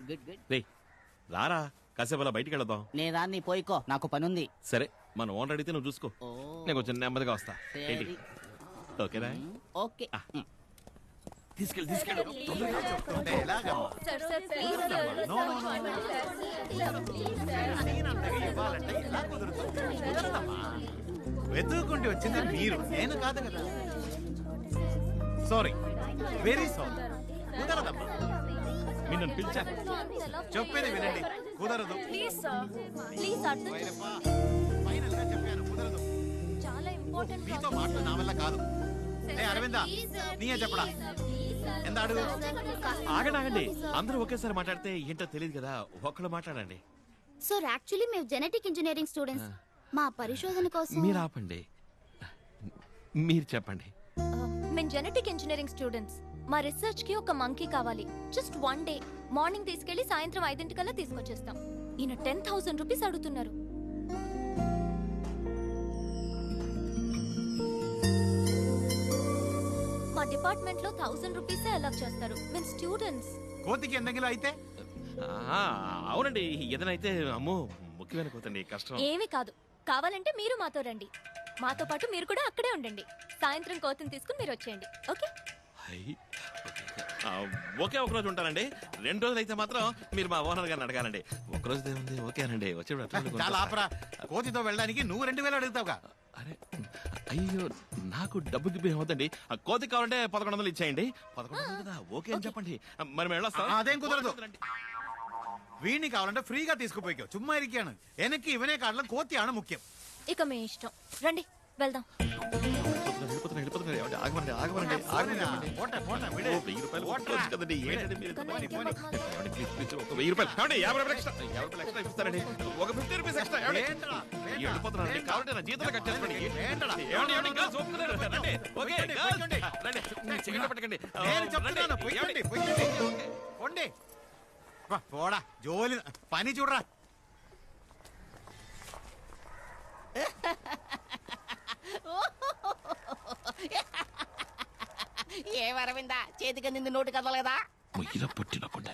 Good good. రే రారా, కాసేపు అలా బయటికి వెళదాం. నేను రాని పోయికో, నాకు పనుంది. సరే, మన ఓనర్ అడిగితే నువ్వు చూసుకో. నేను కొంచెం నెమ్మదిగా వస్తా. ఏంటి, ఓకేనా? ఓకే. తీసుకెళ్ళి తీసుకెళ్ళు. వెతుక్కుంటూ వచ్చింది మీరు, నేను కాదు కదా. Sorry, very sorry. కుదరదమ్మా. మీరు నన్ను పిలిచారు, చెప్పేది వినండి. కుదరదు. ఫైనల్ గా చెప్పాను, కుదరదు. మీతో మాటలు నా వల్ల కాదు. అరవిందా, నీయే చెప్పడా. ఎంత అడుగు. ఆగండి, అందరూ ఒకేసారి మాట్లాడితే ఏంటో తెలియదు కదా, ఒక్కళ్ళు మాట్లాడండి. సార్ యాక్చువల్లీ మేము జెనెటిక్ ఇంజనీరింగ్ స్టూడెంట్స్. మా పరిశోధన కోసం. మీరు ఆపండి, మీరు చెప్పండి. మేము జెనెటిక్ ఇంజనీరింగ్ స్టూడెంట్స్. మా రీసెర్చ్ కి ఒక మంకీ కావాలి. Just 1 day. మార్నింగ్ తీసుకెళ్లి సాయంత్రం 5 తీసుకొచ్చేస్తాం. ఈయన 10,000 రూపీస్ అడుగుతున్నారు. మా డిపార్ట్మెంట్ లో 1000 రూపీసే అలాట్ చేస్తారు. మేము స్టూడెంట్స్. కోతికి ఎందగిలో అయితే అవునండి, ఏదైనా అయితే అమ్మో ముఖ్యమైన కోతండి, కష్టం. ఏమీ కాదు, కావాలంటే మీరు మాతో రండి. మాతో పాటు మీరు కూడా అక్కడే ఉండండి. సాయంత్రం కోతిని తీసుకుని మీరు వచ్చేయండి. ఓకే? ఒకే ఒక రోజు ఉంటానండి. 2 రోజులు అయితే మాత్రం మీరు మా ఓనర్ గారిని అడగాలండి. ఒక రోజు ఏముంది, ఓకేనండి. వచ్చేప్పుడు చాలా ఆపరా. కోతితో వెళ్ళడానికి నువ్వు 2000 అడుగుతావుగా. అరే అయ్యో, నాకు డబ్బు గిబ్బు ఏమవుతండి. కోతి కావాలంటే 1100 ఇచ్చేయండి. 1100 కదా, ఓకే అని చెప్పండి. మరి మేము వెళ్ళొస్తాం. అదేం కుదరదు. వీడిని కావాలంటే ఫ్రీగా తీసుకుపోయి చుమ్మా ఇరికాను. వెనక్కి ఇవనే కాడలో కోతి ఆడ ముఖ్యం. ఇక మీ ఇష్టం, రండి వెళ్దాం. పోడా జోలి పని చూడరా. ఏమరవిందా, చేతికి నింది నోటి కదలలేదా? ఇలా పట్టినకుండా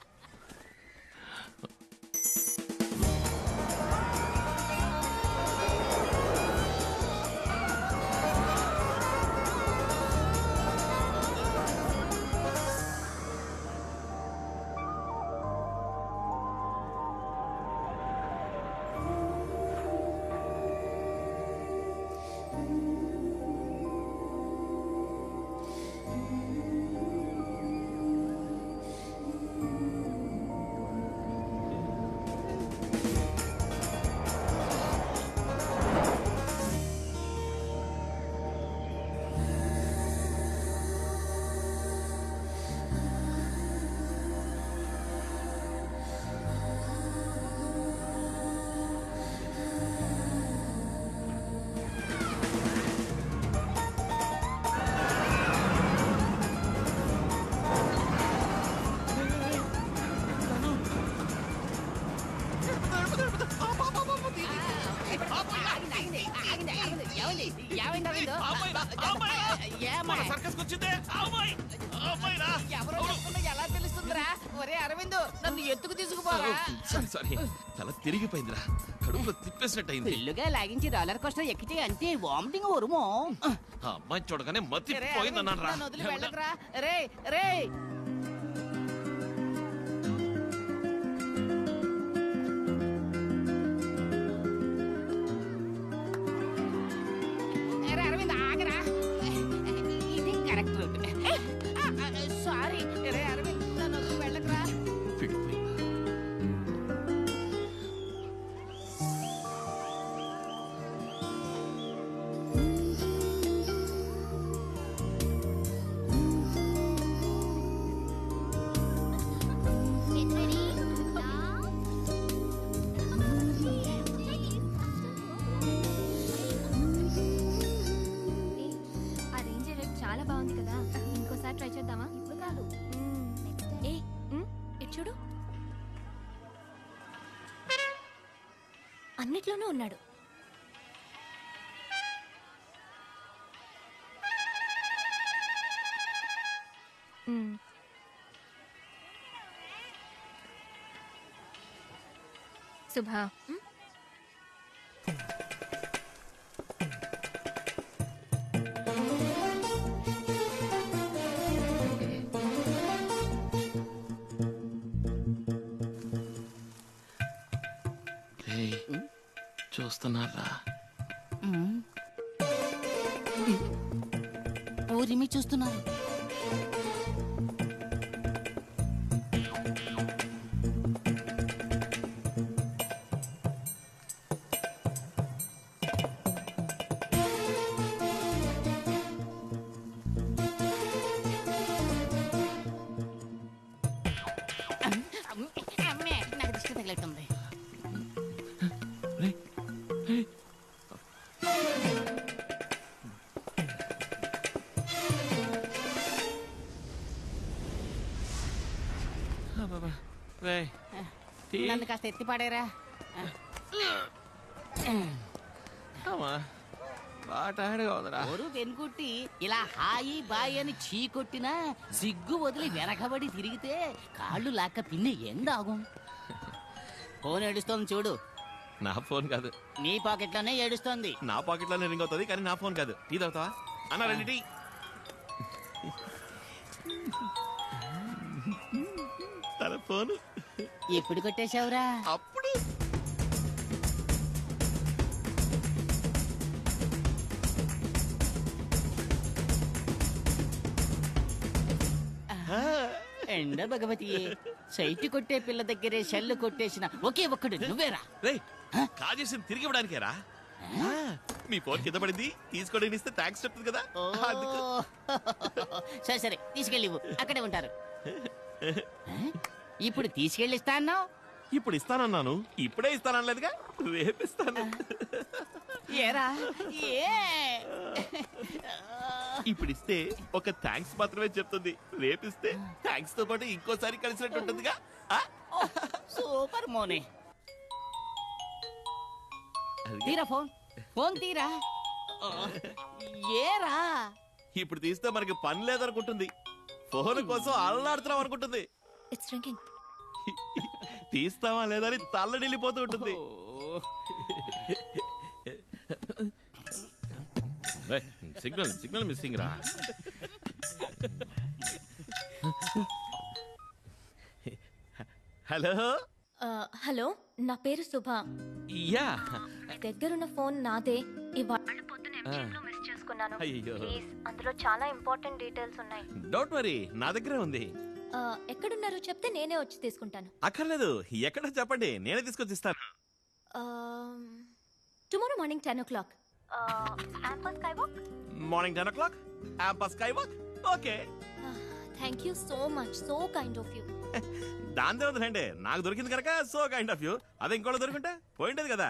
ఎలా తెలుస్తుందిరా? ఒరే అరవింద్, నన్ను ఎత్తుకు తీసుకుపోరా. సారీ, తల తిరిగిపోయిందిరా, కడుపులో తిప్పేసినట్టయింది. పిల్లుగా లాగించి రోలర్ కోస్టర్ ఎక్కితే అంతే వామిటింగ్ వరుమో. అమ్మాయి చూడగానే మతి పోయిందన్నాను రా. వదిలి వెళ్ళకరా. రే రే అరవింద్ ఆగరా, ఇది కరెక్ట్ రూట్. సారీ రే అరవింద్, నన్ను వదిలి వెళ్ళకరా. చాలా బాగుంది కదా, ఇంకోసారి ట్రై చేద్దామా? ఇప్పుడు కాదు, ఏ ఇటు చూడు, అన్నిట్లోనూ ఉన్నాడు. సుభా ఏయ్, చూస్తున్నారా? ఊరిమి చూస్తున్నారు. అమ్మే, నాకు దిష్టి తగిలిట్టుంది. రేయ్, రేయ్. అబ్బబ్బా. రేయ్, టీ. నన్ను కాస్త ఎత్తి పాడేరా. అమ్మా, బాగా టైర్డ్గా ఉందిరా. ఓరు వెనుకుట్టి ఇలా హాయి బాయి అని చీ కొట్టినా సిగ్గు వదిలి వెనకబడి తిరిగితే కాళ్ళు లాక్క పిన్ని ఎందాகும். ఫోన్ ఏడుస్తోంది చూడు. నా ఫోన్ కాదు, నీ పాకెట్లోనే ఏడుస్తోంది. నా పాకెట్లోనే రింగ్ అవుతుంది, కానీ నా ఫోన్ కాదు. టీ తాగుతావా అన్న? రండి టీ. తన ఫోను ఎప్పుడు కొట్టేశావురా? అప్పుడు ఎండ భగవతి, సైట్ కొట్టే పిల్ల దగ్గరే షెల్లు కొట్టేసిన ఒకే ఒక్కడు నువ్వేరా? రేయ్, కాల్ చేసి తిరిగి ఇవ్వడానికేరా? మీ ఫోన్ కింద పడింది, తీసుకోవడానికి ఇస్తే థ్యాంక్స్ చెప్తుంది కదా. అందుకు. సరే సరే, తీసుకెళ్ళివు, అక్కడే ఉంటారు. ఇప్పుడు తీసుకెళ్ళి ఇస్తా అన్నావు. ఇప్పుడు ఇస్తానన్నాను, ఇప్పుడే ఇస్తానలేదుగా, రేపిస్తాను. ఏరా ఏ ఇప్పుడు ఇస్తే ఒక థ్యాంక్స్ మాత్రమే చెప్తుంది, రేపిస్తే థ్యాంక్స్ తో పాటు ఇంకోసారి కలిసినట్టు ఉంటుందిగా. సూపర్ మోనే. అదిగా. తీరా ఫోన్, ఫోన్ తీరా. ఏరా ఇప్పుడు తీస్తే మనకి పని లేదనుకుంటుంది, ఫోన్ కోసం అల్లాడుతున్నాం అనుకుంటుంది. It's ringing. తీస్తావా లేదని తల్లడిల్లిపోతూ ఉంటుంది. సిగ్నల్ సిగ్నల్ మిస్సింగ్ రా. హలో. హలో, నా పేరు సుభా. యా. దగ్గరున్న ఫోన్ నాదే. ఇవాళ పొద్దున MTM లో మిస్ చేసుకున్నాను. అయ్యో. ప్లీజ్, అందులో చాలా ఇంపార్టెంట్ డీటెయిల్స్ ఉన్నాయి. డోంట్ వరీ, నా దగ్గరే ఉంది. ఎక్కడున్నారో చెప్తే నేనే వచ్చి తీసుకుంటాను. అక్కర్లేదు, ఎక్కడ చెప్పండి, నేనే తీసుకొచ్చి ఇస్తాను. Tomorrow morning 10 o'clock. Campus Skywalk. Morning 10 o'clock, campus skywalk. Okay. Thank you so much. So kind of you. దాంతో వదిలేండి, నాకు దొరికింది కనుక సో కైండ్ ఆఫ్ యూ. అదే ఇంకోటి దొరికింటే పోయింటది కదా.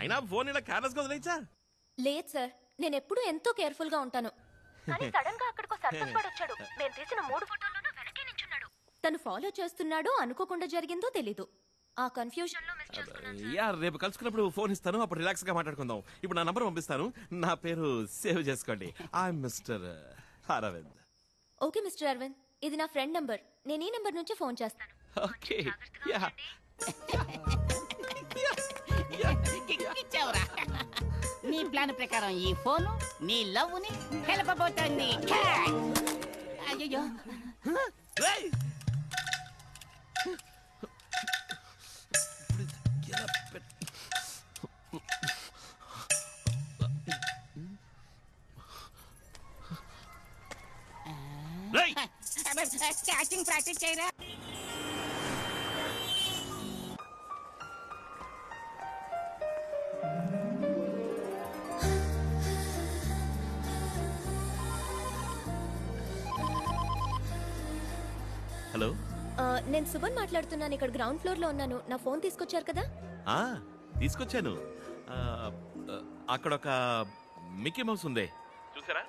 అయినా ఫోన్ ఇలా కేర్లెస్ గా వదిలేచ్చా? లేదు సార్, నేను ఎప్పుడూ ఎంతో కేర్ఫుల్ గా ఉంటాను. కానీ సడన్ గా అక్కడికో సర్కస్ వాడు వచ్చాడు. నేను తీసిన 3 ఫోటోల్లోనూ వెనకే నించున్నాడు. తను ఫాలో చేస్తున్నాడో అనుకోకుండా జరిగిందో తెలీదు. ఆ కన్ఫ్యూజన్ లో మిస్ చేసుకున్నాను. యా, రేపు కలుసుకున్నప్పుడు ఫోన్ ఇస్తాను, అప్పుడు రిలాక్స్ గా మాట్లాడుకుందాం. ఇప్పుడు నా నంబర్ పంపిస్తాను, నా పేరు సేవ్ చేసుకోండి. I mister Arvind. Okay mister Arvind, ఇది నా ఫ్రెండ్ నంబర్. నేను ఈ నంబర్ నుంచి ఫోన్ చేస్తాను. ఓకే. యా. ఇచ్చావురా. నీ ప్లాన్ ప్రకారం ఈ ఫోన్ నీ లవ్ ని కలపబోతోంది. అయ్యో, రేయ్! ఎలా రేయ్! యాక్టింగ్ ప్రాక్టీస్ చేయరా. హలో. నేను సుమన్ మాట్లాడుతున్నాను. ఇక్కడ గ్రౌండ్ ఫ్లోర్ లో ఉన్నాను. నా ఫోన్ తీసుకొచ్చారు కదా? తీసుకొచ్చాను. అక్కడ ఒక మిక్కీ మౌస్ ఉంది, చూసారా?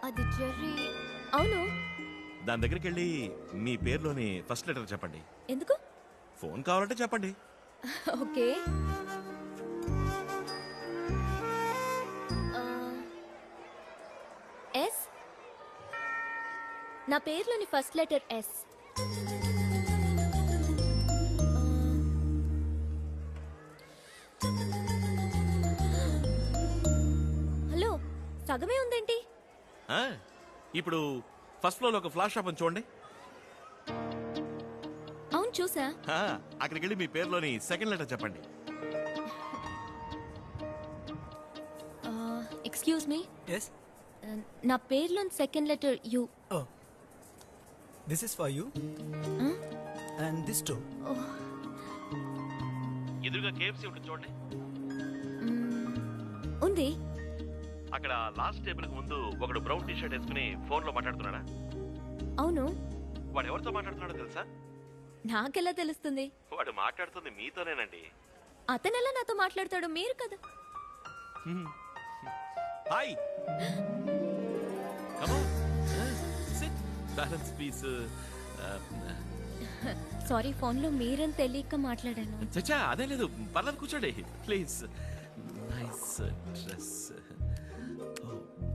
అది జెర్రీ. అవును. దాని దగ్గరికి వెళ్ళి మీ పేరులోని ఫస్ట్ లెటర్ చెప్పండి. ఎందుకు? ఫోన్ కావాలంటే చెప్పండి. ఓకే. ఎస్. నా పేరులోని ఫస్ట్ లెటర్ ఎస్. సగమే ఉందేంటి? ఆ, ఇప్పుడు ఫస్ట్ ఫ్లోర్ లో ఒక ఫ్లాష్ షాప్ చూడండి. అవును చూసా. అక్కడికి వెళ్ళి మీ పేరులోని సెకండ్ లెటర్ చెప్పండి. Excuse me. Yes. నా పేరులోని second letter U. Oh. This is for you. And this too. ఎదురుగా KFC ఉంటుంది చూడండి. ఉంది. అక్కడ లాస్ట్ టేబుల్ కి ముందు ఒకడు బ్రౌన్ టీ షర్ట్ వేసుకుని ఫోన్ లో మాట్లాడుతున్నాడా? అవును. వాడు ఎవరితో మాట్లాడుతున్నాడో తెలుసా? నాకెలా తెలుస్తుంది? వాడు మాట్లాడుతుంది మీతోనేనండి. అతనెలా నాతో మాట్లాడతాడు? మీరు కదా. Hi. Come on. SIT. Balance please. Sorry, phone లో మీరని తెలియక మాట్లాడాను. చచ్చా అదే లేదు, పర్లేదు కూర్చోండి ప్లీజ్. Nice dress.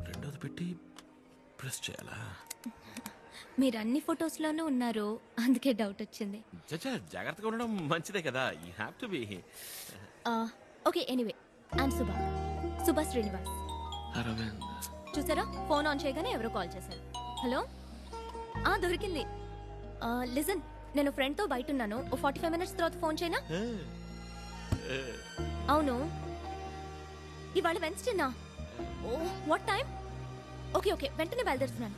రెండోది పెట్టి ప్రెస్ చేయాలా? మీరు అన్ని ఫొటోస్ లోనూ ఉన్నారు, అందుకే డౌట్ వచ్చింది. చచ్చా జాగ్రత్తగా ఉండడం మంచిదే కదా. You have to be. Okay, anyway I'm Subha Srinivas. చూసారా, ఫోన్ ఆన్ చేయగానే ఎవరో కాల్ చేశారు. హలో, దొరికింది. లిజన్, నేను ఫ్రెండ్ తో బయట ఉన్నాను. 45 minutes తర్వాత ఫోన్ చేయనా? అవును, ఇవాళ వెన్స్డేనా? Oh, what time? Okay okay, వెంటనే బయలుదేరుతున్నాను.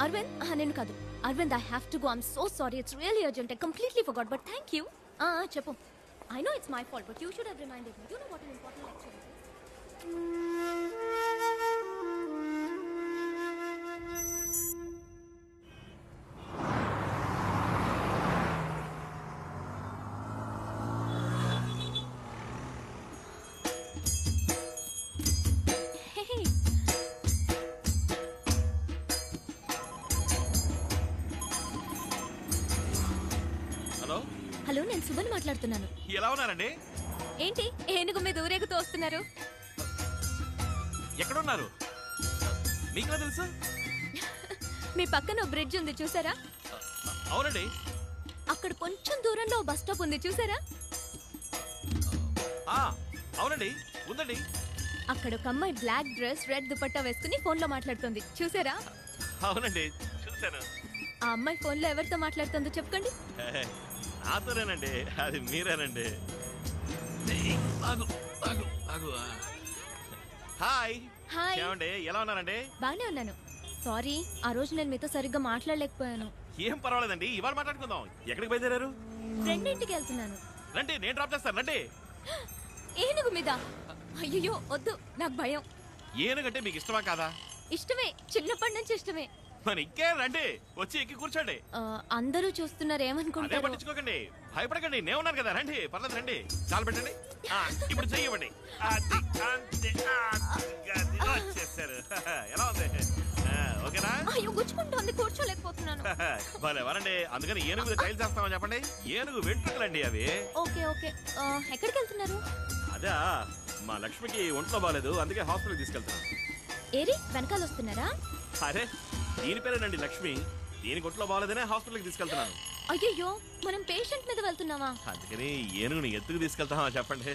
అరవింద్, నేను కాదు. Aravind, I have to go. I'm so sorry, it's really urgent. I completely forgot, but thank you. చెప్పు. I know it's my fault, but you should have reminded me. You know what an important lecture it is. Hello, నేను సుమన్ మాట్లాడుతున్నాను. ఎలా ఉన్నారండి? ఏంటి ఏనుగు మీద ఊరేగుతూ వస్తున్నారు? ఎక్కడున్నారు? మీకెలా తెలుసు? మీ పక్కన బ్రిడ్జ్ ఉంది, చూసారా? అవునండి. అక్కడ కొంచెం దూరంలో బస్ స్టాప్ ఉంది, చూసారా? అవునండి, ఉందండి. అక్కడ ఒక అమ్మాయి బ్లాక్ డ్రెస్, రెడ్ దుపట్టా వేసుకుని ఫోన్ లో మాట్లాడుతుంది, చూసారా? అవునండి, చూశాను. ఆ అమ్మాయి ఫోన్ లో ఎవరితో మాట్లాడుతుందో చెప్పండి. నాతోనేనండి, అది మీరేనండి. హాయ్. హాయ్. ఏమండి, ఎలా ఉన్నారండి? బానే ఉన్నాను. సారీ, ఆ రోజు నేను మీతో సరిగ్గా మాట్లాడలేకపోయాను. ఏం పర్వాలేదండి, ఇవాళ మాట్లాడుకుందాం. ఎక్కడికి బయలుదేరారు? ఫ్రెండ్ ఇంటికి వెళ్తున్నాను. రండి, నేను డ్రాప్ చేస్తాను. రండి. ఏనుగు మీద? అయ్యో వద్దు, నాకు భయం. ఏనుగంటే మీకు ఇష్టమా కాదా? ఇష్టమే, చిన్నప్పటి నుంచి ఇష్టమే. మరి ఇంకే రండి, వచ్చి ఎక్కి కూర్చోండి. అందరూ చూస్తున్నారు, అదే ఏమనుకుంటారు? పట్టించుకోకండి, భయపడకండి, నేను ఉన్నాను కదా. రండి, పర్లేదు రండి. చాలు పెట్టండి. ఇప్పుడు చెయ్యవండి. వచ్చేసారు. ఎలా ఉంది? ఓకేనా? అయ్యో గుచ్చుకుంటోంది, కూర్చోలేకపోతున్నాను. భలే వరండి. అందుకని ఏనుగు మీద ట్రైల్ చేస్తామని చెప్పండి. ఏనుగు వెంట్రుకలండి అవి. ఓకే ఓకే, ఎక్కడికి వెళ్తున్నారు? అదా, మా లక్ష్మికి ఒంట్లో బాగాలేదు, అందుకే హాస్పిటల్కి తీసుకెళ్తున్నాను. ఏరి వెనకాల వస్తున్నారా? అరే, దీని పేరేనండి లక్ష్మి. దీనికి ఒంట్లో బాగాలేదనే హాస్పిటల్కి తీసుకెళ్తున్నాను. అయ్యో, మనం పేషెంట్ మీద వెళ్తున్నావా? అందుకని ఏనుగుని ఎత్తుకు తీసుకెళ్తామా చెప్పండి.